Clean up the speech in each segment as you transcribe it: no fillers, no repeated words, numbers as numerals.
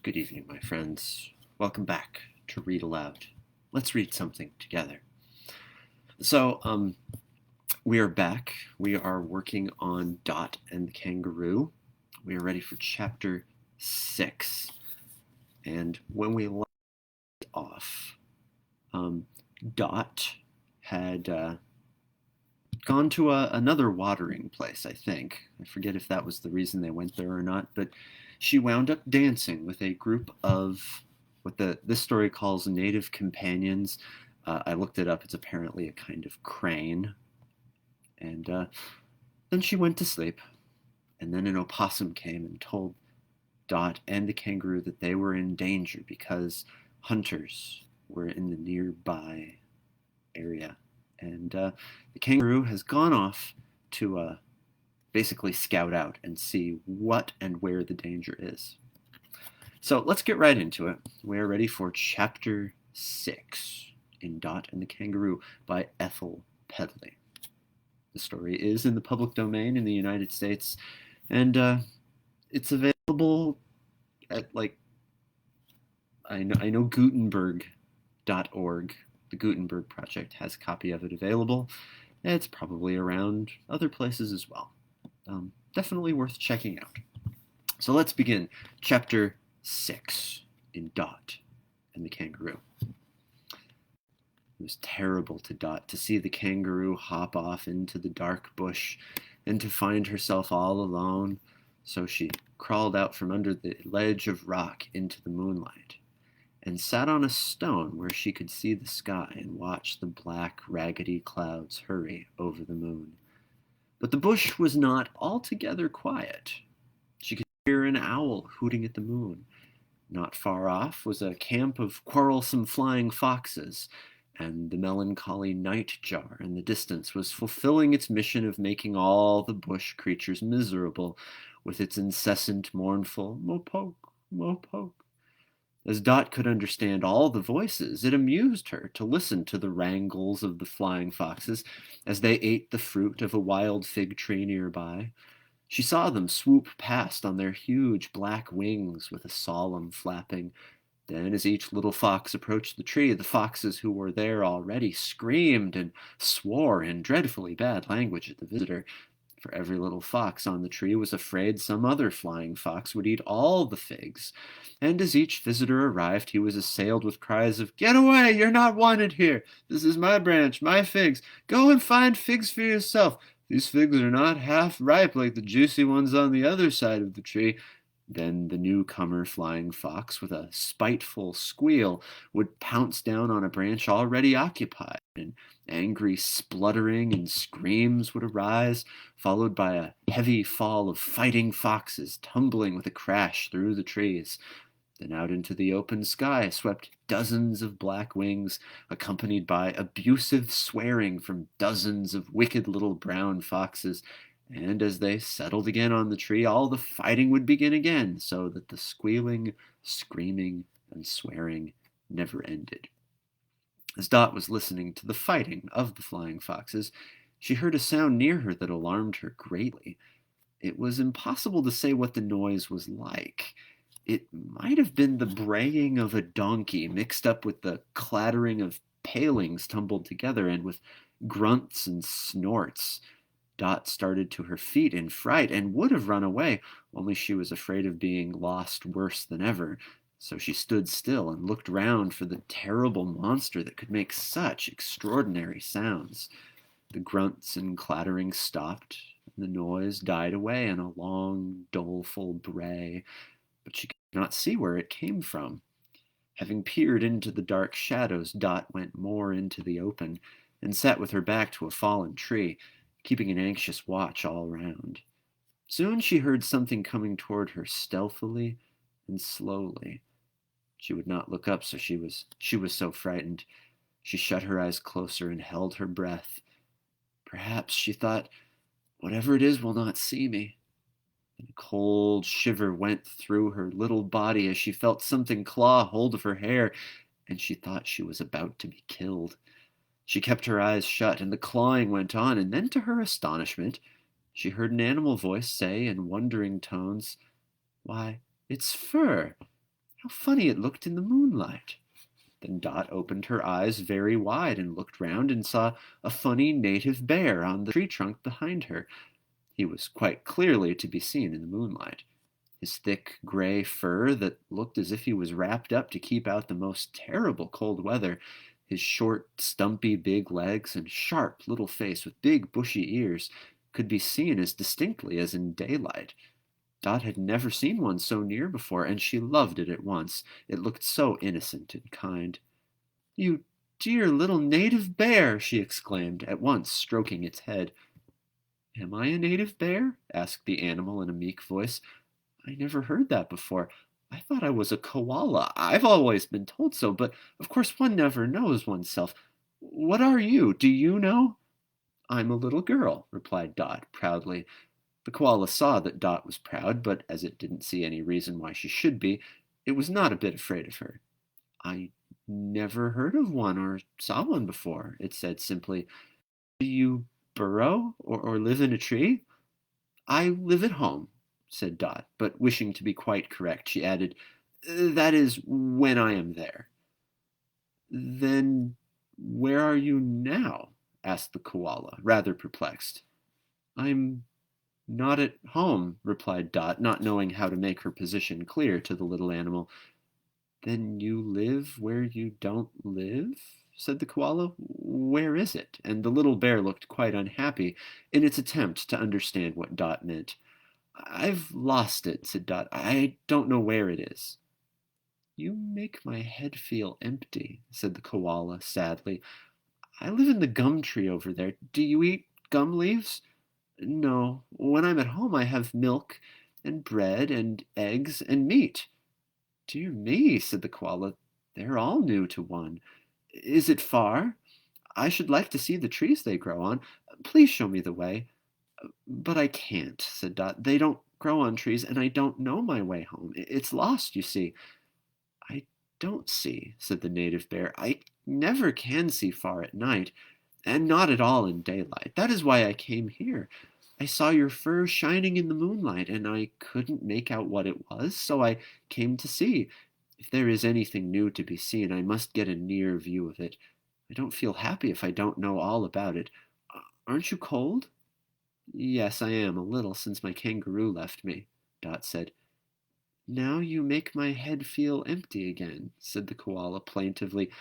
Good evening, my friends. Welcome back to Read Aloud. Let's read something together. So, we are back. We are working on Dot and the Kangaroo. We are ready for chapter 6. And when we left off, Dot had gone to another watering place, I think. I forget if that was the reason they went there or not, but she wound up dancing with a group of what this story calls native companions. I looked it up. It's apparently a kind of crane. And then she went to sleep. And then an opossum came and told Dot and the kangaroo that they were in danger because hunters were in the nearby area. And the kangaroo has gone off to basically scout out and see what and where the danger is. So let's get right into it. We are ready for chapter 6 in Dot and the Kangaroo by Ethel Pedley. The story is in the public domain in the United States, and it's available at I know Gutenberg.org. The Gutenberg Project has a copy of it available. It's probably around other places as well. Definitely worth checking out. So let's begin chapter 6 in Dot and the Kangaroo. It was terrible to Dot to see the kangaroo hop off into the dark bush and to find herself all alone, so she crawled out from under the ledge of rock into the moonlight and sat on a stone where she could see the sky and watch the black, raggedy clouds hurry over the moon. But the bush was not altogether quiet. She could hear an owl hooting at the moon. Not far off was a camp of quarrelsome flying foxes, and the melancholy nightjar in the distance was fulfilling its mission of making all the bush creatures miserable with its incessant mournful mopoke, mopoke. As Dot could understand all the voices, it amused her to listen to the wrangles of the flying foxes as they ate the fruit of a wild fig tree nearby. She saw them swoop past on their huge black wings with a solemn flapping. Then, as each little fox approached the tree, the foxes who were there already screamed and swore in dreadfully bad language at the visitor. For every little fox on the tree was afraid some other flying fox would eat all the figs, and as each visitor arrived he was assailed with cries of, "Get away! You're not wanted here! This is my branch, my figs! Go and find figs for yourself! These figs are not half ripe like the juicy ones on the other side of the tree." Then the newcomer flying fox, with a spiteful squeal, would pounce down on a branch already occupied, and angry spluttering and screams would arise, followed by a heavy fall of fighting foxes tumbling with a crash through the trees. Then out into the open sky swept dozens of black wings, accompanied by abusive swearing from dozens of wicked little brown foxes. And as they settled again on the tree, all the fighting would begin again, so that the squealing, screaming, and swearing never ended. As Dot was listening to the fighting of the flying foxes, she heard a sound near her that alarmed her greatly. It was impossible to say what the noise was like. It might have been the braying of a donkey mixed up with the clattering of palings tumbled together and with grunts and snorts. Dot started to her feet in fright and would have run away, only she was afraid of being lost worse than ever. So she stood still and looked round for the terrible monster that could make such extraordinary sounds. The grunts and clattering stopped, and the noise died away in a long, doleful bray, but she could not see where it came from. Having peered into the dark shadows, Dot went more into the open, and sat with her back to a fallen tree, keeping an anxious watch all round. Soon she heard something coming toward her stealthily and slowly. She would not look up, so she was so frightened. She shut her eyes closer and held her breath. Perhaps, she thought, whatever it is will not see me. And a cold shiver went through her little body as she felt something claw hold of her hair, and she thought she was about to be killed. She kept her eyes shut, and the clawing went on, and then, to her astonishment, she heard an animal voice say in wondering tones, "Why, it's fur! How funny it looked in the moonlight. Then Dot opened her eyes very wide and looked round and saw a funny native bear on the tree trunk behind her. He was quite clearly to be seen in the moonlight. His thick gray fur that looked as if he was wrapped up to keep out the most terrible cold weather, his short, stumpy, big legs, and sharp little face with big, bushy ears could be seen as distinctly as in daylight. Dot had never seen one so near before, and she loved it at once. It looked so innocent and kind. "You dear little native bear!" she exclaimed, at once stroking its head. "Am I a native bear?" asked the animal in a meek voice. "I never heard that before. I thought I was a koala. I've always been told so, but of course one never knows oneself. What are you? Do you know?" "I'm a little girl," replied Dot, proudly. The koala saw that Dot was proud, but as it didn't see any reason why she should be, it was not a bit afraid of her. "I never heard of one or saw one before," it said simply. "Do you burrow or live in a tree?" "I live at home," said Dot, but wishing to be quite correct, she added, "That is, when I am there." "Then where are you now?" asked the koala, rather perplexed. "I'm not at home," replied Dot, not knowing how to make her position clear to the little animal. "Then you live where you don't live?" said the koala. "Where is it?" And the little bear looked quite unhappy in its attempt to understand what Dot meant. "I've lost it," said Dot. "I don't know where it is." "You make my head feel empty," said the koala sadly. "I live in the gum tree over there. Do you eat gum leaves?" "No. When I'm at home I have milk and bread and eggs and meat." "Dear me," said the koala, "they're all new to one. Is it far? I should like to see the trees they grow on. Please show me the way." "But I can't," said Dot. "They don't grow on trees, and I don't know my way home. It's lost, you see." "I don't see," said the native bear. "I never can see far at night, and not at all in daylight. That is why I came here. I saw your fur shining in the moonlight, and I couldn't make out what it was, so I came to see. If there is anything new to be seen, I must get a near view of it. I don't feel happy if I don't know all about it. Aren't you cold?" "Yes, I am, a little, since my kangaroo left me," Dot said. "Now you make my head feel empty again," said the koala plaintively.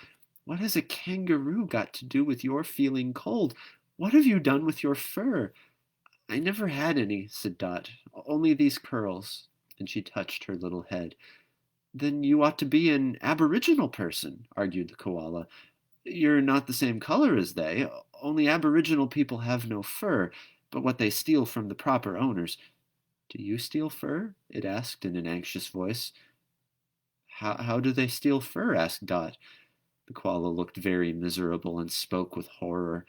"What has a kangaroo got to do with your feeling cold? What have you done with your fur?" "I never had any," said Dot. "Only these curls." And she touched her little head. "Then you ought to be an Aboriginal person," argued the koala. "You're not the same color as they. Only Aboriginal people have no fur, but what they steal from the proper owners." "Do you steal fur?" it asked in an anxious voice. How do they steal fur?" asked Dot. The koala looked very miserable and spoke with horror.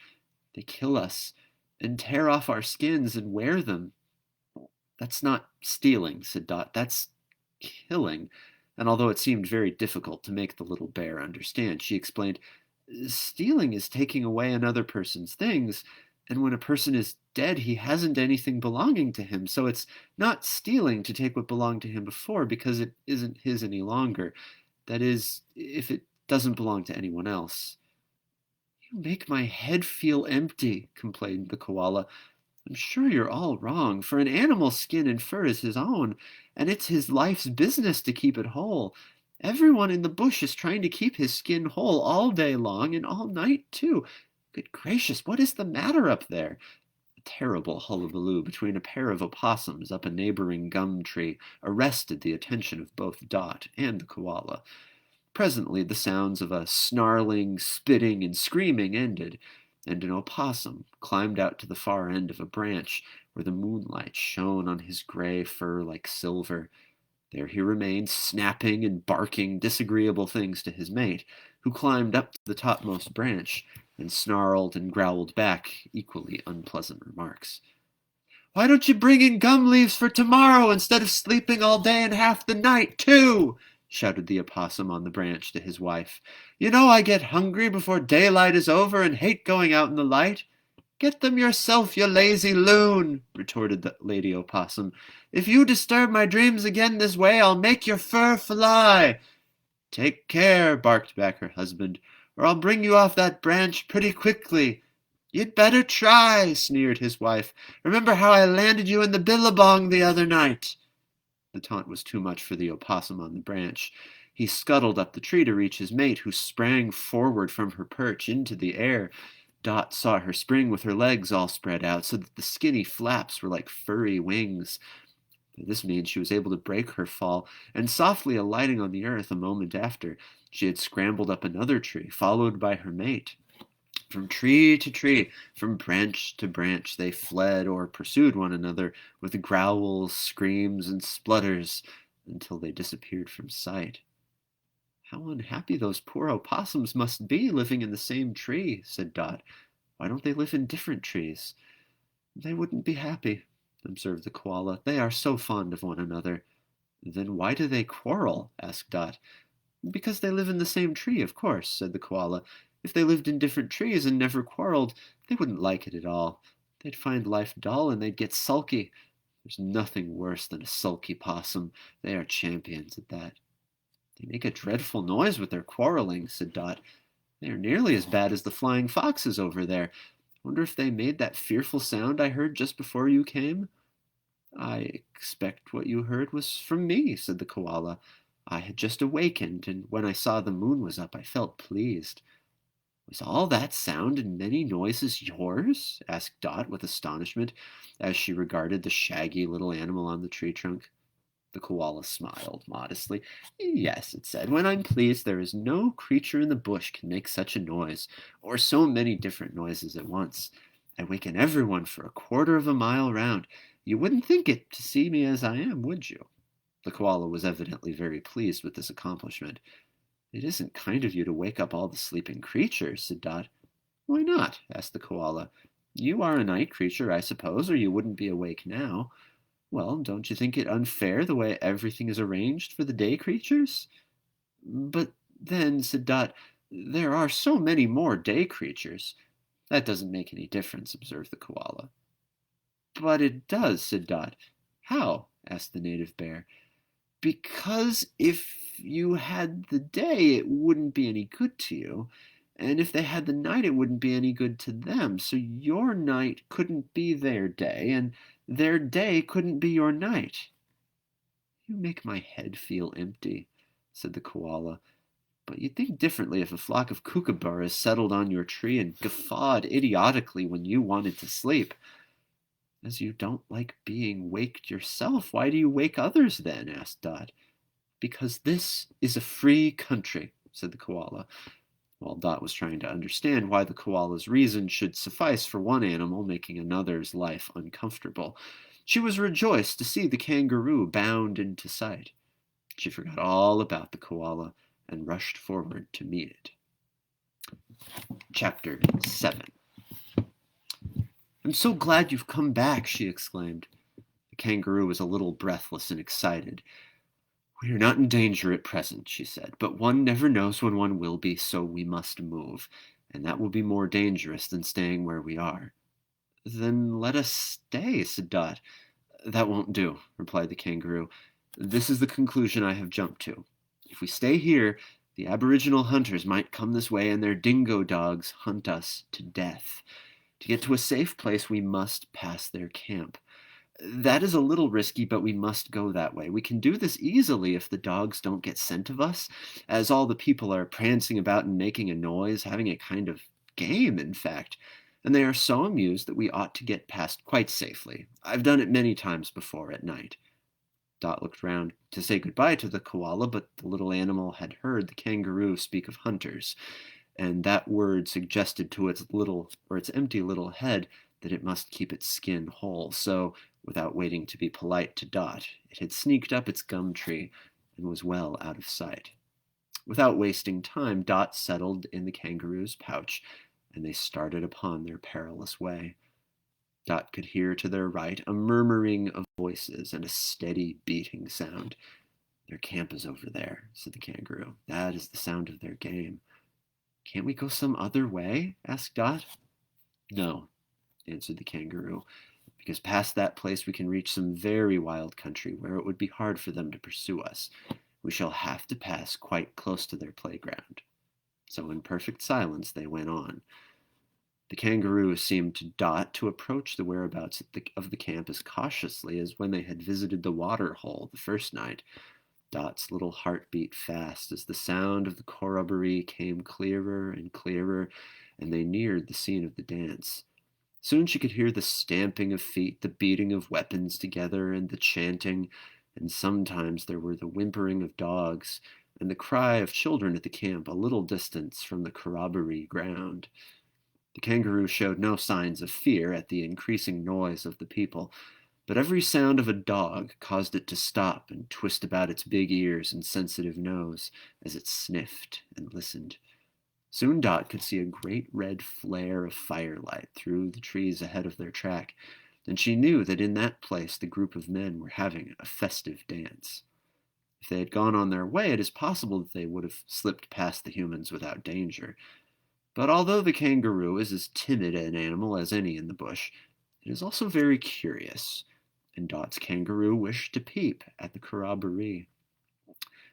"They kill us and tear off our skins and wear them." "That's not stealing," said Dot. "That's killing." And although it seemed very difficult to make the little bear understand, she explained, "Stealing is taking away another person's things, and when a person is dead, he hasn't anything belonging to him, so it's not stealing to take what belonged to him before because it isn't his any longer. That is, if it doesn't belong to anyone else." "You make my head feel empty," complained the koala. "I'm sure you're all wrong, for an animal's skin and fur is his own, and it's his life's business to keep it whole. Everyone in the bush is trying to keep his skin whole all day long and all night, too. Good gracious, what is the matter up there?" A terrible hullabaloo between a pair of opossums up a neighboring gum tree arrested the attention of both Dot and the koala. Presently the sounds of a snarling, spitting, and screaming ended, and an opossum climbed out to the far end of a branch where the moonlight shone on his gray fur like silver. There he remained, snapping and barking disagreeable things to his mate, who climbed up to the topmost branch and snarled and growled back equally unpleasant remarks. "Why don't you bring in gum leaves for tomorrow instead of sleeping all day and half the night, too?" shouted the opossum on the branch to his wife. "You know I get hungry before daylight is over and hate going out in the light." "Get them yourself, you lazy loon," retorted the Lady Opossum. "If you disturb my dreams again this way, I'll make your fur fly." "Take care," barked back her husband, "or I'll bring you off that branch pretty quickly." "You'd better try," sneered his wife. "Remember how I landed you in the billabong the other night." The taunt was too much for the opossum on the branch. He scuttled up the tree to reach his mate, who sprang forward from her perch into the air. Dot saw her spring with her legs all spread out, so that the skinny flaps were like furry wings. This means she was able to break her fall, and softly alighting on the earth a moment after, she had scrambled up another tree, followed by her mate. From tree to tree, from branch to branch, they fled or pursued one another with growls, screams, and splutters until they disappeared from sight. "How unhappy those poor opossums must be living in the same tree," said Dot. "Why don't they live in different trees?" "They wouldn't be happy," observed the koala. "They are so fond of one another." "Then why do they quarrel?" asked Dot. "Because they live in the same tree, of course," said the koala. "If they lived in different trees and never quarreled, they wouldn't like it at all. They'd find life dull and they'd get sulky. There's nothing worse than a sulky possum. They are champions at that." "They make a dreadful noise with their quarreling," said Dot. "They are nearly as bad as the flying foxes over there. Wonder if they made that fearful sound I heard just before you came?" "I expect what you heard was from me," said the koala. "I had just awakened, and when I saw the moon was up, I felt pleased." "Was all that sound and many noises yours?" asked Dot with astonishment, as she regarded the shaggy little animal on the tree trunk. The koala smiled modestly. "Yes," it said, "when I'm pleased, there is no creature in the bush can make such a noise, or so many different noises at once. I waken everyone for a quarter of a mile round. You wouldn't think it to see me as I am, would you?" The koala was evidently very pleased with this accomplishment. "It isn't kind of you to wake up all the sleeping creatures," said Dot. "Why not?" asked the koala. "You are a night creature, I suppose, or you wouldn't be awake now. Well, don't you think it unfair the way everything is arranged for the day creatures?" "But then," said Dot, "there are so many more day creatures." "That doesn't make any difference," observed the koala. "But it does," said Dot. "How?" asked the native bear. "Because if you had the day, it wouldn't be any good to you. And if they had the night, it wouldn't be any good to them. So your night couldn't be their day, and their day couldn't be your night." "You make my head feel empty," said the koala. "But you'd think differently if a flock of kookaburras settled on your tree and guffawed idiotically when you wanted to sleep." "As you don't like being waked yourself, why do you wake others then?" asked Dot. "Because this is a free country," said the koala, while Dot was trying to understand why the koala's reason should suffice for one animal, making another's life uncomfortable. She was rejoiced to see the kangaroo bound into sight. She forgot all about the koala and rushed forward to meet it. Chapter 7. "I'm so glad you've come back," she exclaimed. The kangaroo was a little breathless and excited. "We are not in danger at present," she said, "but one never knows when one will be, so we must move, and that will be more dangerous than staying where we are." "Then let us stay," said Dot. "That won't do," replied the kangaroo. "This is the conclusion I have jumped to. If we stay here, the aboriginal hunters might come this way and their dingo dogs hunt us to death. To get to a safe place, we must pass their camp. That is a little risky, but we must go that way. We can do this easily if the dogs don't get scent of us, as all the people are prancing about and making a noise, having a kind of game, in fact. And they are so amused that we ought to get past quite safely. I've done it many times before at night." Dot looked round to say goodbye to the koala, but the little animal had heard the kangaroo speak of hunters, and that word suggested to its empty little head that it must keep its skin whole. So, without waiting to be polite to Dot, it had sneaked up its gum tree and was well out of sight. Without wasting time, Dot settled in the kangaroo's pouch, and they started upon their perilous way. Dot could hear to their right a murmuring of voices and a steady beating sound. "Their camp is over there," said the kangaroo. "That is the sound of their game." "Can't we go some other way?" asked Dot. "No," answered the kangaroo, because past that place we can reach some very wild country where it would be hard for them to pursue us. We shall have to pass quite close to their playground. So in perfect silence they went on. The kangaroo seemed to Dot to approach the whereabouts of the camp as cautiously as when they had visited the water hole the first night. Dot's little heart beat fast as the sound of the corroboree came clearer and clearer, and they neared the scene of the dance. Soon she could hear the stamping of feet, the beating of weapons together, and the chanting, and sometimes there were the whimpering of dogs, and the cry of children at the camp a little distance from the corroboree ground. The kangaroo showed no signs of fear at the increasing noise of the people, but every sound of a dog caused it to stop and twist about its big ears and sensitive nose as it sniffed and listened. Soon Dot could see a great red flare of firelight through the trees ahead of their track, and she knew that in that place the group of men were having a festive dance. If they had gone on their way, it is possible that they would have slipped past the humans without danger. But although the kangaroo is as timid an animal as any in the bush, it is also very curious, and Dot's kangaroo wished to peep at the corroboree.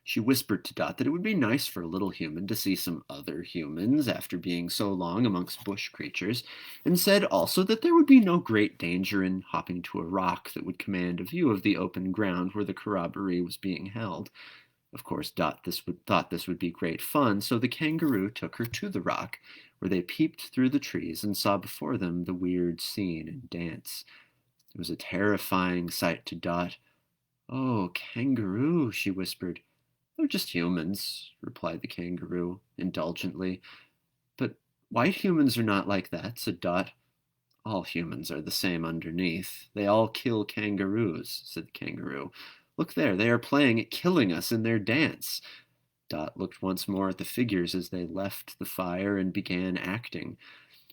She whispered to Dot that it would be nice for a little human to see some other humans after being so long amongst bush creatures, and said also that there would be no great danger in hopping to a rock that would command a view of the open ground where the corroboree was being held. Of course, Dot thought this would be great fun, so the kangaroo took her to the rock, where they peeped through the trees and saw before them the weird scene and dance. It was a terrifying sight to Dot. "Oh, kangaroo," she whispered. "They're just humans," replied the kangaroo, indulgently. "But white humans are not like that," said Dot. "All humans are the same underneath. They all kill kangaroos," said the kangaroo. "Look there, they are playing at killing us in their dance." Dot looked once more at the figures as they left the fire and began acting.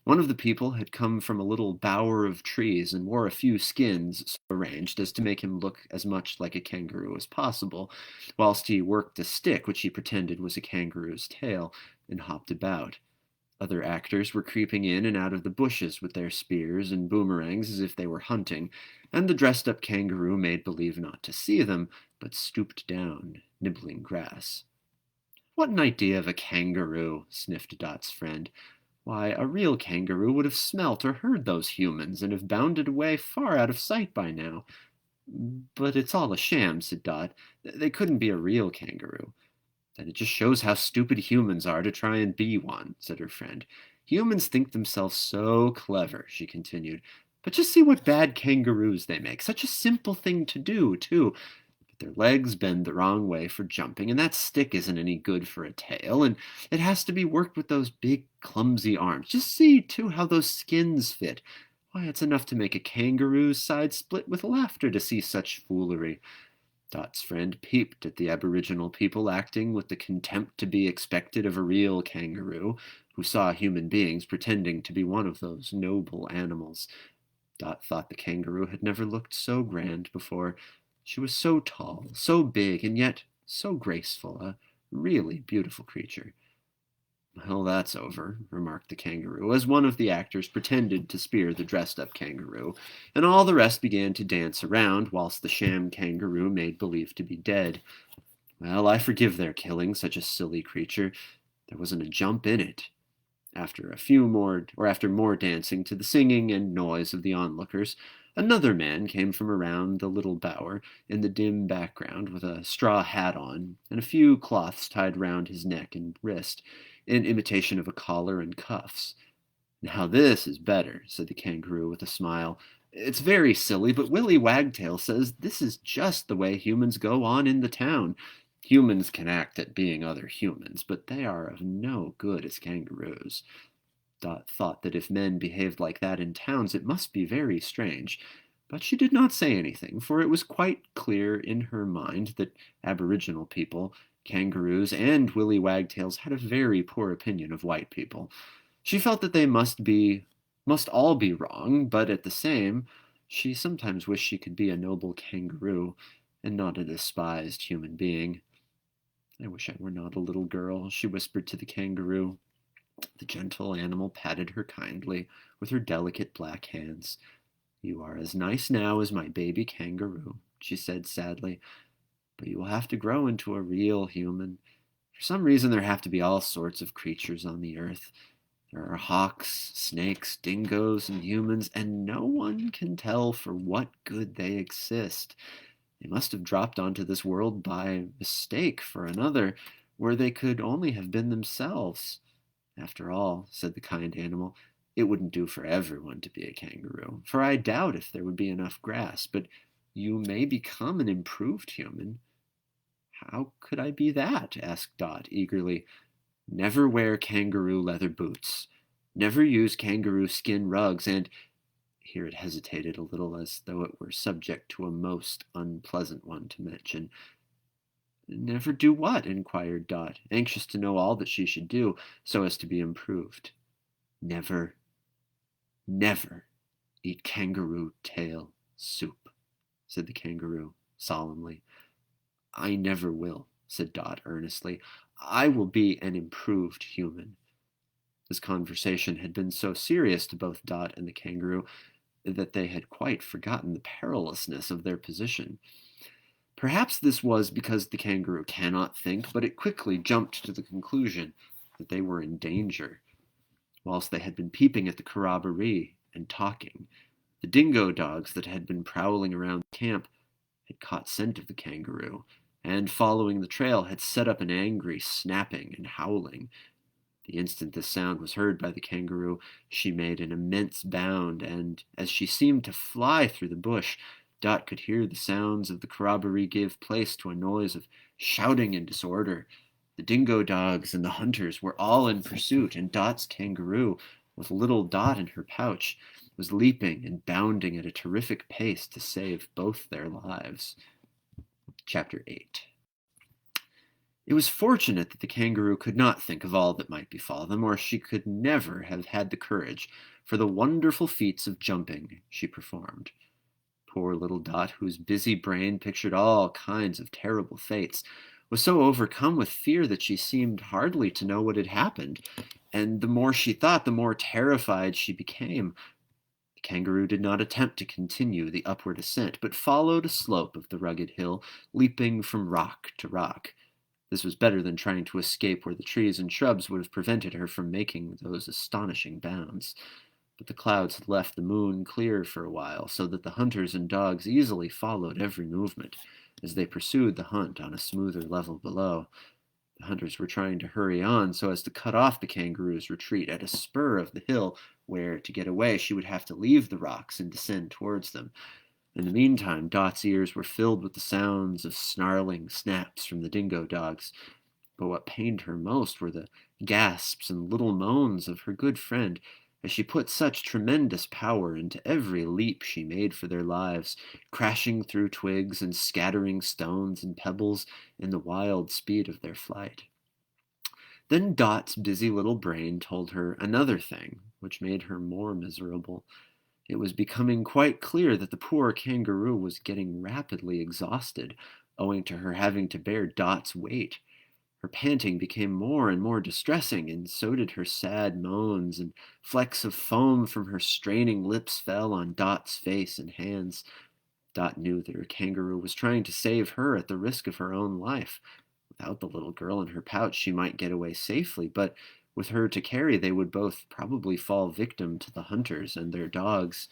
One of the people had come from a little bower of trees and wore a few skins so arranged as to make him look as much like a kangaroo as possible, whilst he worked a stick which he pretended was a kangaroo's tail, and hopped about. Other actors were creeping in and out of the bushes with their spears and boomerangs as if they were hunting, and the dressed-up kangaroo made believe not to see them, but stooped down, nibbling grass. "What an idea of a kangaroo," sniffed Dot's friend. "Why, a real kangaroo would have smelt or heard those humans and have bounded away far out of sight by now." "But it's all a sham," said Dot. "They couldn't be a real kangaroo." "Then it just shows how stupid humans are to try and be one," said her friend. "Humans think themselves so clever," she continued. "But just see what bad kangaroos they make. Such a simple thing to do, too. Their legs bend the wrong way for jumping, and that stick isn't any good for a tail, and it has to be worked with those big, clumsy arms. Just see, too, how those skins fit. Why, it's enough to make a kangaroo's side split with laughter to see such foolery." Dot's friend peeped at the Aboriginal people acting with the contempt to be expected of a real kangaroo, who saw human beings pretending to be one of those noble animals. Dot thought the kangaroo had never looked so grand before. She was so tall, so big, and yet so graceful, a really beautiful creature. "Well, that's over," remarked the kangaroo, as one of the actors pretended to spear the dressed-up kangaroo, and all the rest began to dance around, whilst the sham kangaroo made believe to be dead. "Well, I forgive their killing such a silly creature. There wasn't a jump in it." After more dancing to the singing and noise of the onlookers, another man came from around the little bower in the dim background with a straw hat on and a few cloths tied round his neck and wrist in imitation of a collar and cuffs. "Now this is better," said the kangaroo with a smile. "It's very silly, but Willy Wagtail says this is just the way humans go on in the town. Humans can act at being other humans, but they are of no good as kangaroos." Dot thought that if men behaved like that in towns it must be very strange, but she did not say anything, for it was quite clear in her mind that Aboriginal people, kangaroos, and Willy Wagtails had a very poor opinion of white people. She felt that they must all be wrong, but at the same, she sometimes wished she could be a noble kangaroo, and not a despised human being. "I wish I were not a little girl," she whispered to the kangaroo. The gentle animal patted her kindly with her delicate black hands. "You are as nice now as my baby kangaroo," she said sadly, "but you will have to grow into a real human. For some reason, there have to be all sorts of creatures on the earth. There are hawks, snakes, dingoes, and humans, and no one can tell for what good they exist. They must have dropped onto this world by mistake for another, where they could only have been themselves. After all," said the kind animal, "it wouldn't do for everyone to be a kangaroo, for I doubt if there would be enough grass, but you may become an improved human." "How could I be that?" asked Dot eagerly. "Never wear kangaroo leather boots. Never use kangaroo skin rugs, and—" Here it hesitated a little, as though it were subject to a most unpleasant one to mention. "Never do what?" inquired Dot, anxious to know all that she should do so as to be improved. "Never, never eat kangaroo tail soup," said the kangaroo solemnly. "I never will," said Dot earnestly. "I will be an improved human." This conversation had been so serious to both Dot and the kangaroo that they had quite forgotten the perilousness of their position. Perhaps this was because the kangaroo cannot think, but it quickly jumped to the conclusion that they were in danger. Whilst they had been peeping at the corroboree and talking, the dingo dogs that had been prowling around the camp had caught scent of the kangaroo, and following the trail had set up an angry snapping and howling. The instant this sound was heard by the kangaroo, she made an immense bound, and as she seemed to fly through the bush, Dot could hear the sounds of the corroboree give place to a noise of shouting and disorder. The dingo dogs and the hunters were all in pursuit, and Dot's kangaroo, with little Dot in her pouch, was leaping and bounding at a terrific pace to save both their lives. Chapter 8. It was fortunate that the kangaroo could not think of all that might befall them, or she could never have had the courage for the wonderful feats of jumping she performed. Poor little Dot, whose busy brain pictured all kinds of terrible fates, was so overcome with fear that she seemed hardly to know what had happened, and the more she thought, the more terrified she became. The kangaroo did not attempt to continue the upward ascent, but followed a slope of the rugged hill, leaping from rock to rock. This was better than trying to escape where the trees and shrubs would have prevented her from making those astonishing bounds. But the clouds had left the moon clear for a while, so that the hunters and dogs easily followed every movement as they pursued the hunt on a smoother level below. The hunters were trying to hurry on so as to cut off the kangaroo's retreat at a spur of the hill, where, to get away, she would have to leave the rocks and descend towards them. In the meantime, Dot's ears were filled with the sounds of snarling snaps from the dingo dogs. But what pained her most were the gasps and little moans of her good friend, as she put such tremendous power into every leap she made for their lives, crashing through twigs and scattering stones and pebbles in the wild speed of their flight. Then Dot's busy little brain told her another thing, which made her more miserable. It was becoming quite clear that the poor kangaroo was getting rapidly exhausted, owing to her having to bear Dot's weight. Her panting became more and more distressing, and so did her sad moans, and flecks of foam from her straining lips fell on Dot's face and hands. Dot knew that her kangaroo was trying to save her at the risk of her own life. Without the little girl in her pouch, she might get away safely, but with her to carry, they would both probably fall victim to the hunters and their dogs.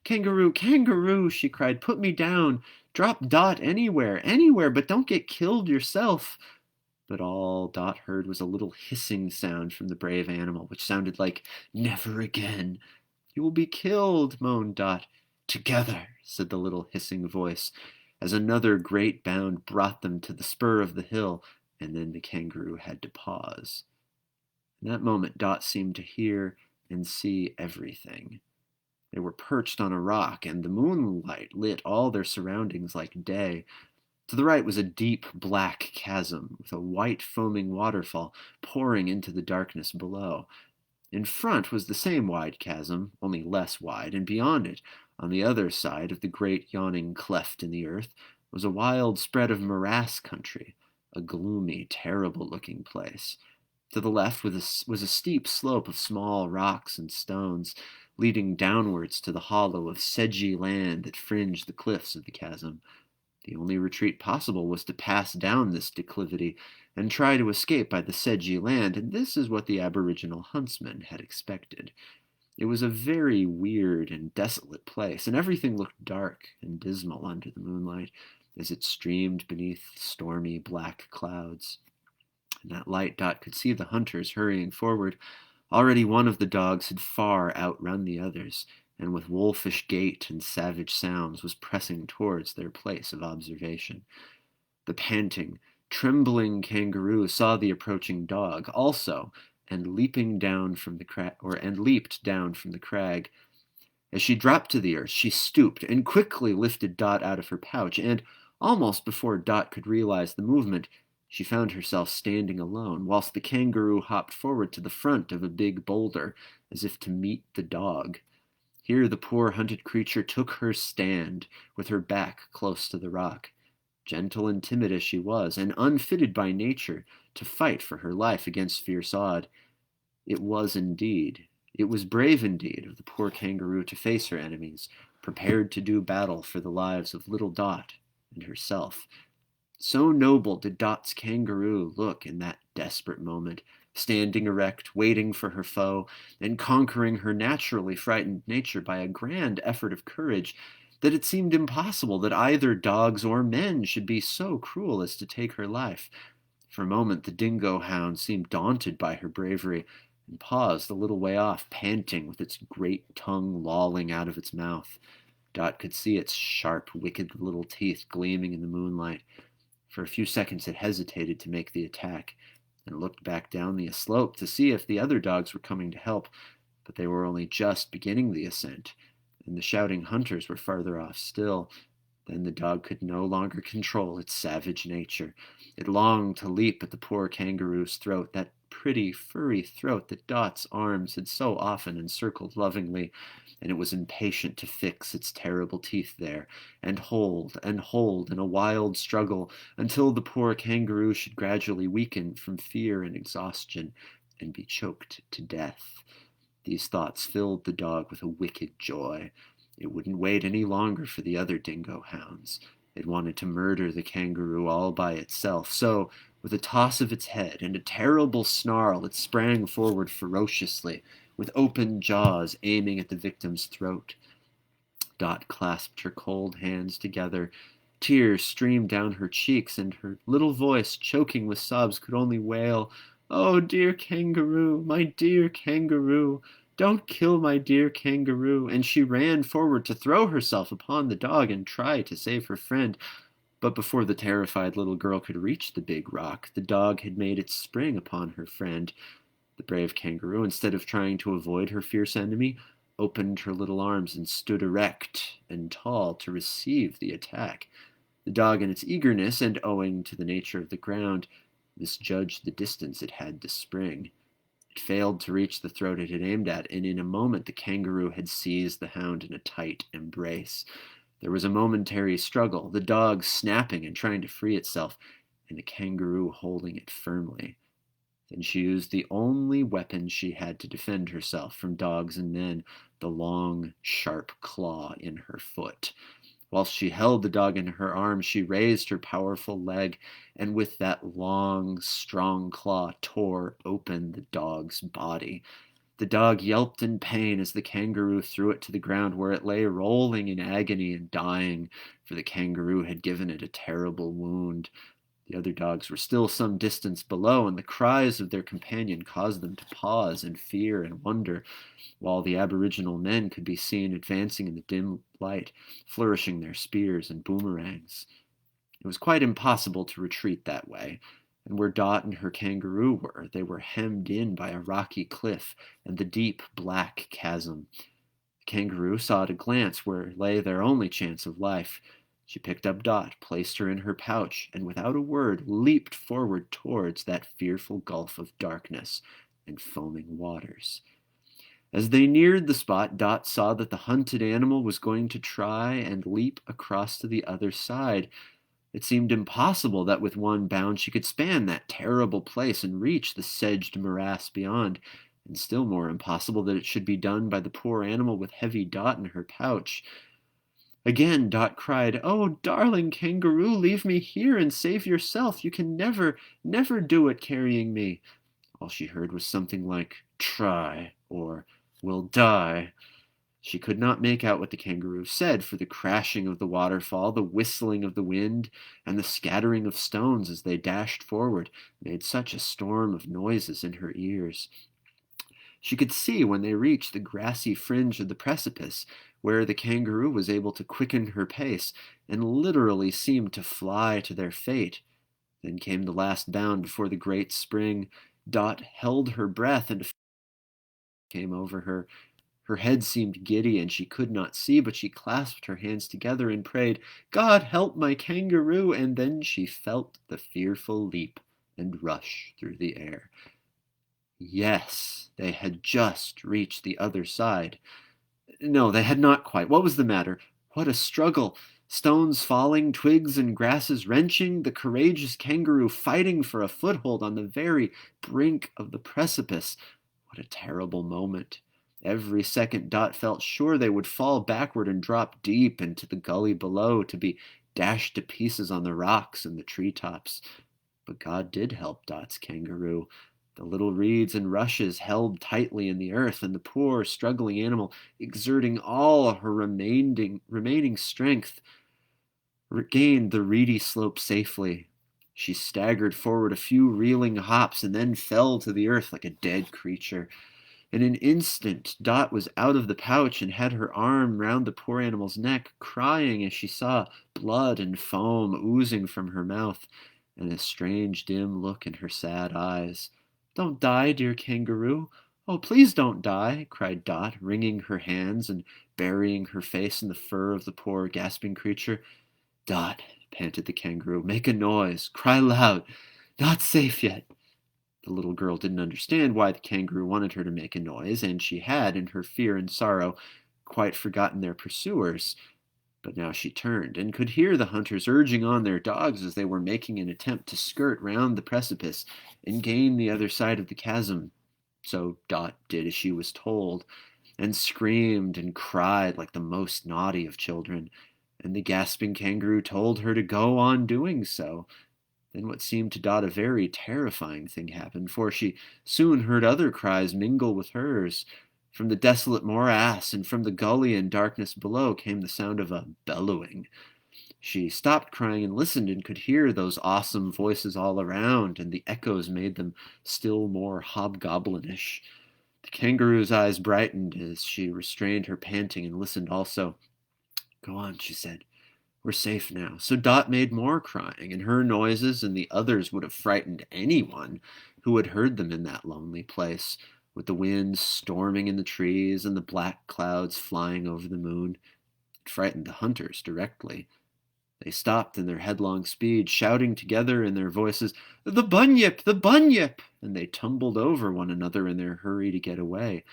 "Kangaroo, kangaroo," she cried, "put me down. Drop Dot anywhere, anywhere, but don't get killed yourself." But all Dot heard was a little hissing sound from the brave animal, which sounded like "never again." "You will be killed," moaned Dot. "Together," said the little hissing voice, as another great bound brought them to the spur of the hill, and then the kangaroo had to pause. In that moment, Dot seemed to hear and see everything. They were perched on a rock, and the moonlight lit all their surroundings like day. To the right was a deep black chasm, with a white foaming waterfall pouring into the darkness below. In front was the same wide chasm, only less wide, and beyond it, on the other side of the great yawning cleft in the earth, was a wild spread of morass country, a gloomy, terrible-looking place. To the left was a steep slope of small rocks and stones, leading downwards to the hollow of sedgy land that fringed the cliffs of the chasm. The only retreat possible was to pass down this declivity and try to escape by the sedgy land, and this is what the Aboriginal huntsman had expected. It was a very weird and desolate place, and everything looked dark and dismal under the moonlight as it streamed beneath stormy black clouds. In that light, Dot could see the hunters hurrying forward. Already one of the dogs had far outrun the others, and with wolfish gait and savage sounds was pressing towards their place of observation. The panting, trembling kangaroo saw the approaching dog also, and leaped down from the crag. As she dropped to the earth, she stooped and quickly lifted Dot out of her pouch, and almost before Dot could realize the movement, she found herself standing alone, whilst the kangaroo hopped forward to the front of a big boulder, as if to meet the dog. Here the poor hunted creature took her stand, with her back close to the rock. Gentle and timid as she was, and unfitted by nature to fight for her life against fierce odds, it was brave indeed of the poor kangaroo to face her enemies, prepared to do battle for the lives of little Dot and herself. So noble did Dot's kangaroo look in that desperate moment, standing erect, waiting for her foe, and conquering her naturally frightened nature by a grand effort of courage, that it seemed impossible that either dogs or men should be so cruel as to take her life. For a moment the dingo hound seemed daunted by her bravery, and paused a little way off, panting, with its great tongue lolling out of its mouth. Dot could see its sharp, wicked little teeth gleaming in the moonlight. For a few seconds it hesitated to make the attack, and looked back down the slope to see if the other dogs were coming to help, but they were only just beginning the ascent, and the shouting hunters were farther off still. Then the dog could no longer control its savage nature. It longed to leap at the poor kangaroo's throat, that pretty, furry throat that Dot's arms had so often encircled lovingly, and it was impatient to fix its terrible teeth there, and hold in a wild struggle, until the poor kangaroo should gradually weaken from fear and exhaustion, and be choked to death. These thoughts filled the dog with a wicked joy. It wouldn't wait any longer for the other dingo hounds. It wanted to murder the kangaroo all by itself, so, with a toss of its head and a terrible snarl, it sprang forward ferociously, with open jaws aiming at the victim's throat. Dot clasped her cold hands together. Tears streamed down her cheeks, and her little voice, choking with sobs, could only wail, "Oh, dear kangaroo, my dear kangaroo! Don't kill my dear kangaroo!" And she ran forward to throw herself upon the dog and try to save her friend. But before the terrified little girl could reach the big rock, the dog had made its spring upon her friend. The brave kangaroo, instead of trying to avoid her fierce enemy, opened her little arms and stood erect and tall to receive the attack. The dog, in its eagerness, and owing to the nature of the ground, misjudged the distance it had to spring. It failed to reach the throat it had aimed at, and in a moment the kangaroo had seized the hound in a tight embrace. There was a momentary struggle, the dog snapping and trying to free itself, and the kangaroo holding it firmly. Then she used the only weapon she had to defend herself from dogs and men, the long, sharp claw in her foot. Whilst she held the dog in her arms, she raised her powerful leg, and with that long, strong claw tore open the dog's body. The dog yelped in pain as the kangaroo threw it to the ground, where it lay rolling in agony and dying, for the kangaroo had given it a terrible wound. The other dogs were still some distance below, and the cries of their companion caused them to pause in fear and wonder, while the Aboriginal men could be seen advancing in the dim light, flourishing their spears and boomerangs. It was quite impossible to retreat that way, and where Dot and her kangaroo were, they were hemmed in by a rocky cliff and the deep black chasm. The kangaroo saw at a glance where lay their only chance of life. She picked up Dot, placed her in her pouch, and without a word leaped forward towards that fearful gulf of darkness and foaming waters. As they neared the spot, Dot saw that the hunted animal was going to try and leap across to the other side, It seemed impossible that with one bound she could span that terrible place and reach the sedged morass beyond, and still more impossible that it should be done by the poor animal with heavy Dot in her pouch. Again Dot cried, "Oh, darling Kangaroo, leave me here and save yourself. You can never, never do it carrying me." All she heard was something like, "Try," or "We'll die." She could not make out what the kangaroo said, for the crashing of the waterfall, the whistling of the wind, and the scattering of stones as they dashed forward made such a storm of noises in her ears. She could see when they reached the grassy fringe of the precipice, where the kangaroo was able to quicken her pace, and literally seemed to fly to their fate. Then came the last bound before the great spring. Dot held her breath, and came over her. Her head seemed giddy, and she could not see, but she clasped her hands together and prayed, "God help my kangaroo!" And then she felt the fearful leap and rush through the air. Yes, they had just reached the other side. No, they had not quite. What was the matter? What a struggle! Stones falling, twigs and grasses wrenching, the courageous kangaroo fighting for a foothold on the very brink of the precipice. What a terrible moment! Every second Dot felt sure they would fall backward and drop deep into the gully below, to be dashed to pieces on the rocks and the treetops. But God did help Dot's kangaroo. The little reeds and rushes held tightly in the earth, and the poor struggling animal, exerting all her remaining strength, regained the reedy slope safely. She staggered forward a few reeling hops and then fell to the earth like a dead creature. In an instant Dot was out of the pouch and had her arm round the poor animal's neck, crying as she saw blood and foam oozing from her mouth, and a strange dim look in her sad eyes. "Don't die, dear kangaroo. Oh, please don't die," cried Dot, wringing her hands and burying her face in the fur of the poor gasping creature. "Dot," panted the kangaroo, "make a noise. Cry loud. Not safe yet." The little girl didn't understand why the kangaroo wanted her to make a noise, and she had, in her fear and sorrow, quite forgotten their pursuers. But now she turned, and could hear the hunters urging on their dogs as they were making an attempt to skirt round the precipice and gain the other side of the chasm. So Dot did as she was told, and screamed and cried like the most naughty of children, and the gasping kangaroo told her to go on doing so. Then what seemed to Dot a very terrifying thing happened, for she soon heard other cries mingle with hers. From the desolate morass and from the gully and darkness below came the sound of a bellowing. She stopped crying and listened, and could hear those awesome voices all around, and the echoes made them still more hobgoblinish. The kangaroo's eyes brightened as she restrained her panting and listened also. "Go on," she said. "We're safe now." So Dot made more crying, and her noises and the others would have frightened anyone who had heard them in that lonely place, with the wind storming in the trees and the black clouds flying over the moon. It frightened the hunters directly. They stopped in their headlong speed, shouting together in their voices, "The bunyip! The bunyip!" And they tumbled over one another in their hurry to get away.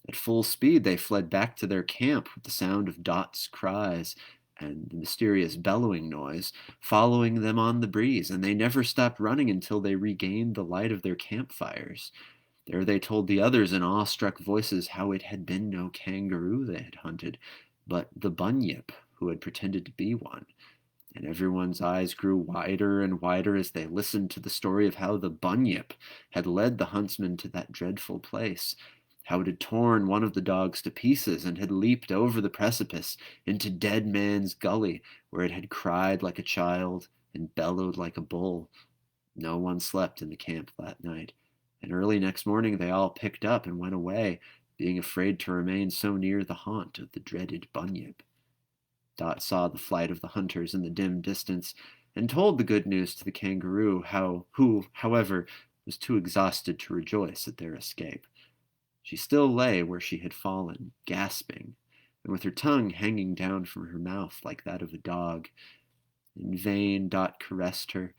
At full speed they fled back to their camp with the sound of Dot's cries and the mysterious bellowing noise following them on the breeze, and they never stopped running until they regained the light of their campfires. There they told the others in awe-struck voices how it had been no kangaroo they had hunted, but the bunyip who had pretended to be one. And everyone's eyes grew wider and wider as they listened to the story of how the bunyip had led the huntsmen to that dreadful place, how it had torn one of the dogs to pieces and had leaped over the precipice into Dead Man's Gully, where it had cried like a child and bellowed like a bull. No one slept in the camp that night, and early next morning they all picked up and went away, being afraid to remain so near the haunt of the dreaded bunyip. Dot saw the flight of the hunters in the dim distance, and told the good news to the kangaroo, who, however, was too exhausted to rejoice at their escape. She still lay where she had fallen, gasping, and with her tongue hanging down from her mouth like that of a dog. In vain Dot caressed her,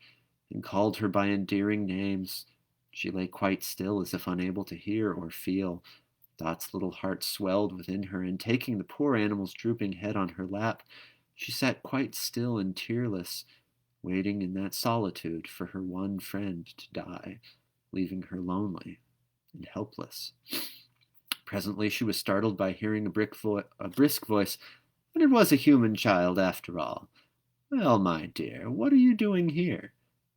and called her by endearing names. She lay quite still, as if unable to hear or feel. Dot's little heart swelled within her, and taking the poor animal's drooping head on her lap, she sat quite still and tearless, waiting in that solitude for her one friend to die, leaving her lonely and helpless. Presently she was startled by hearing a brisk voice, and it was a human child after all. "Well, my dear, what are you doing here?"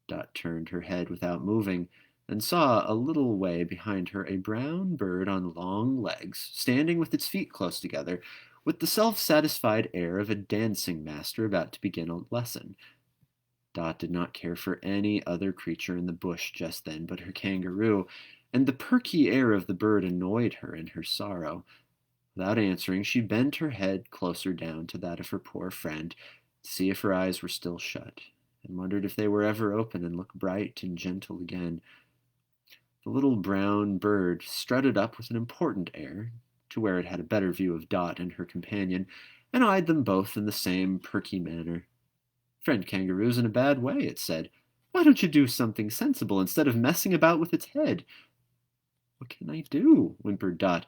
Dot turned her head without moving, and saw a little way behind her a brown bird on long legs, standing with its feet close together, with the self-satisfied air of a dancing master about to begin a lesson. Dot did not care for any other creature in the bush just then but her kangaroo, and the perky air of the bird annoyed her in her sorrow. Without answering, she bent her head closer down to that of her poor friend, to see if her eyes were still shut, and wondered if they were ever open and looked bright and gentle again. The little brown bird strutted up with an important air, to where it had a better view of Dot and her companion, and eyed them both in the same perky manner. "Friend Kangaroo's in a bad way," it said. "Why don't you do something sensible instead of messing about with its head?" "What can I do?" whimpered Dot.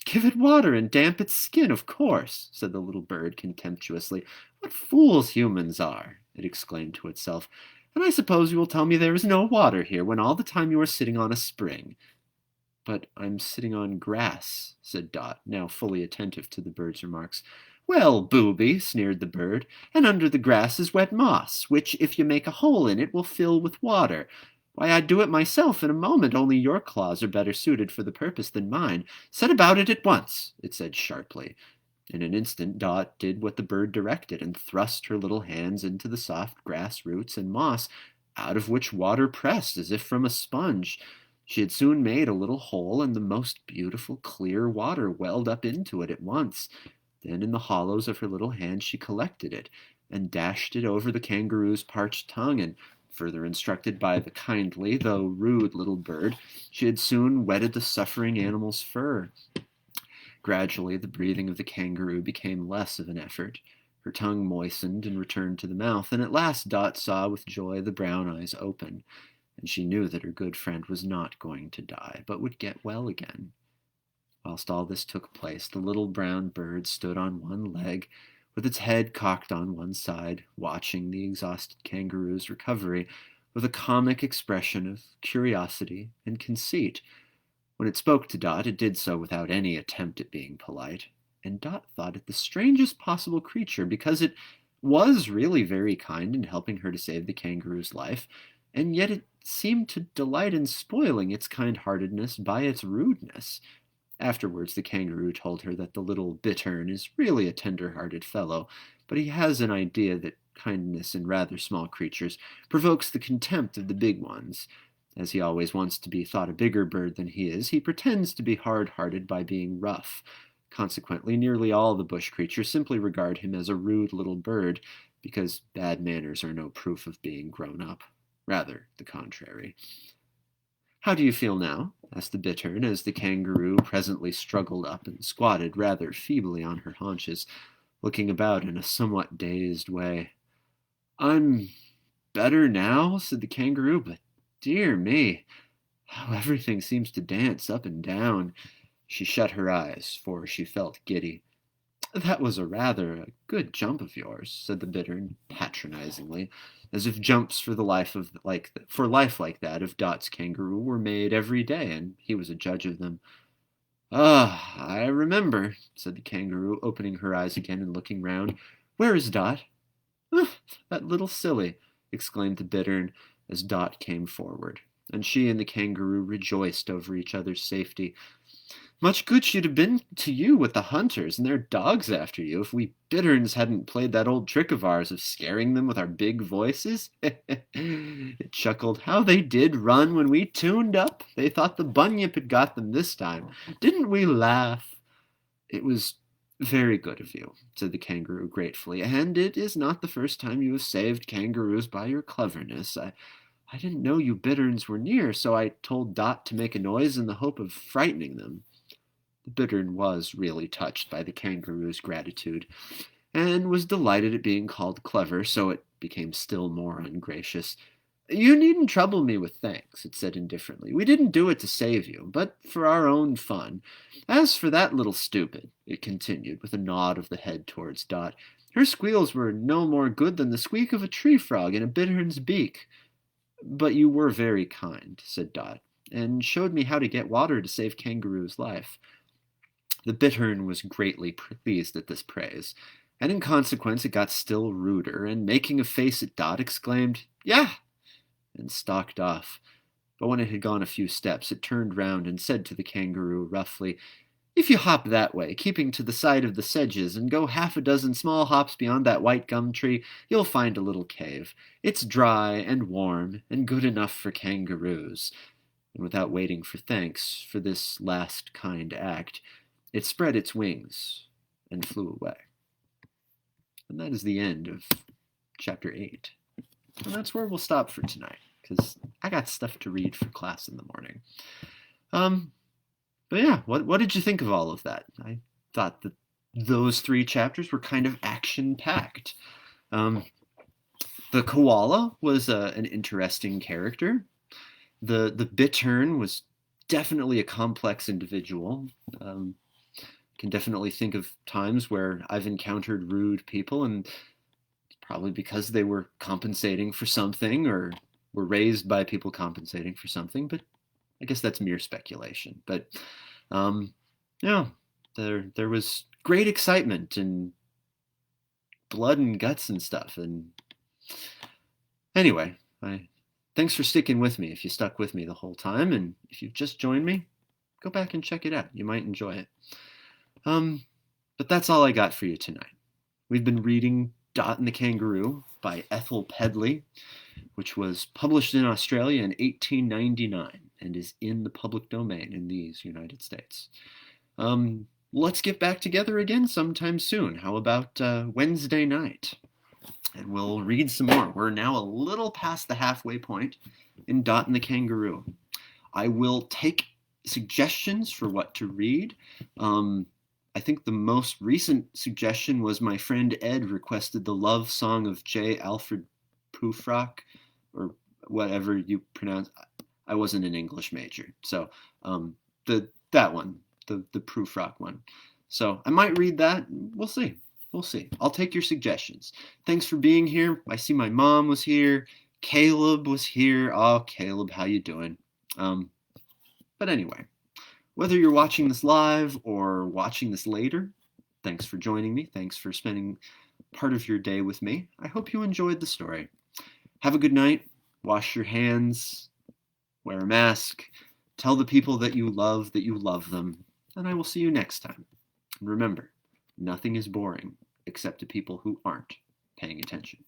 "Give it water and damp its skin, of course," said the little bird contemptuously. "What fools humans are!" it exclaimed to itself. "And I suppose you will tell me there is no water here, when all the time you are sitting on a spring." "But I'm sitting on grass," said Dot, now fully attentive to the bird's remarks. "Well, booby," sneered the bird, "and under the grass is wet moss, which, if you make a hole in it, will fill with water. Why, I'd do it myself in a moment, only your claws are better suited for the purpose than mine. Set about it at once," it said sharply. In an instant Dot did what the bird directed, and thrust her little hands into the soft grass roots and moss, out of which water pressed as if from a sponge. She had soon made a little hole, and the most beautiful clear water welled up into it at once. Then in the hollows of her little hands she collected it, and dashed it over the kangaroo's parched tongue, and, further instructed by the kindly, though rude little bird, she had soon wetted the suffering animal's fur. Gradually the breathing of the kangaroo became less of an effort. Her tongue moistened and returned to the mouth, and at last Dot saw with joy the brown eyes open, and she knew that her good friend was not going to die, but would get well again. Whilst all this took place, the little brown bird stood on one leg, with its head cocked on one side, watching the exhausted kangaroo's recovery with a comic expression of curiosity and conceit. When it spoke to Dot, it did so without any attempt at being polite, and Dot thought it the strangest possible creature, because it was really very kind in helping her to save the kangaroo's life, and yet it seemed to delight in spoiling its kind-heartedness by its rudeness. Afterwards the kangaroo told her that the little bittern is really a tender-hearted fellow, but he has an idea that kindness in rather small creatures provokes the contempt of the big ones. As he always wants to be thought a bigger bird than he is, he pretends to be hard-hearted by being rough. Consequently, nearly all the bush creatures simply regard him as a rude little bird, because bad manners are no proof of being grown up. Rather, the contrary. "How do you feel now?" asked the bittern, as the kangaroo presently struggled up and squatted rather feebly on her haunches, looking about in a somewhat dazed way. "I'm better now," said the kangaroo, "but dear me, how everything seems to dance up and down." She shut her eyes, for she felt giddy. "That was rather a good jump of yours," said the bittern patronizingly, as if jumps for life like that of Dot's kangaroo were made every day, and he was a judge of them. "Ah, I remember," said the kangaroo, opening her eyes again and looking round. "Where is Dot?" "That little silly," exclaimed the bittern as Dot came forward, and she and the kangaroo rejoiced over each other's safety. "Much good she'd have been to you with the hunters and their dogs after you, if we bitterns hadn't played that old trick of ours of scaring them with our big voices." It chuckled. "How they did run when we tuned up! They thought the bunyip had got them this time. Didn't we laugh?" "It was very good of you," said the kangaroo gratefully, "and it is not the first time you have saved kangaroos by your cleverness. I didn't know you bitterns were near, so I told Dot to make a noise in the hope of frightening them." The bittern was really touched by the kangaroo's gratitude, and was delighted at being called clever, so it became still more ungracious. "You needn't trouble me with thanks," it said indifferently. "We didn't do it to save you, but for our own fun. As for that little stupid," it continued, with a nod of the head towards Dot, Her squeals were no more good than the squeak of a tree frog in a bitterns beak. But you were very kind, said Dot, and showed me how to get water to save Kangaroo's life. The bittern was greatly pleased at this praise, and in consequence it got still ruder, and making a face at Dot, exclaimed, "Yah!" and stalked off. But when it had gone a few steps, it turned round and said to the kangaroo roughly, "If you hop that way, keeping to the side of the sedges, and go half a dozen small hops beyond that white gum tree, you'll find a little cave. It's dry and warm, and good enough for kangaroos." And without waiting for thanks for this last kind act, it spread its wings and flew away. And that is the end of chapter 8. And that's where we'll stop for tonight, because I got stuff to read for class in the morning. But yeah, what did you think of all of that? I thought that those 3 chapters were kind of action-packed. The koala was an interesting character. The bittern was definitely a complex individual. Can definitely think of times where I've encountered rude people, and it's probably because they were compensating for something or were raised by people compensating for something, but I guess that's mere speculation. But yeah, there was great excitement and blood and guts and stuff. And anyway, thanks for sticking with me if you stuck with me the whole time, and if you've just joined me, go back and check it out. You might enjoy it. But that's all I got for you tonight. We've been reading Dot and the Kangaroo by Ethel Pedley, which was published in Australia in 1899 and is in the public domain in these United States. Let's get back together again sometime soon. How about Wednesday night? And we'll read some more. We're now a little past the halfway point in Dot and the Kangaroo. I will take suggestions for what to read. I think the most recent suggestion was my friend Ed requested the love song of J. Alfred Prufrock, or whatever you pronounce. I wasn't an English major, so that one, the Prufrock one. So I might read that. We'll see. I'll take your suggestions. Thanks for being here. I see my mom was here. Caleb was here. Oh, Caleb, how you doing? But anyway, whether you're watching this live or watching this later, thanks for joining me. Thanks for spending part of your day with me. I hope you enjoyed the story. Have a good night. Wash your hands. Wear a mask. Tell the people that you love them. And I will see you next time. And remember, nothing is boring except to people who aren't paying attention.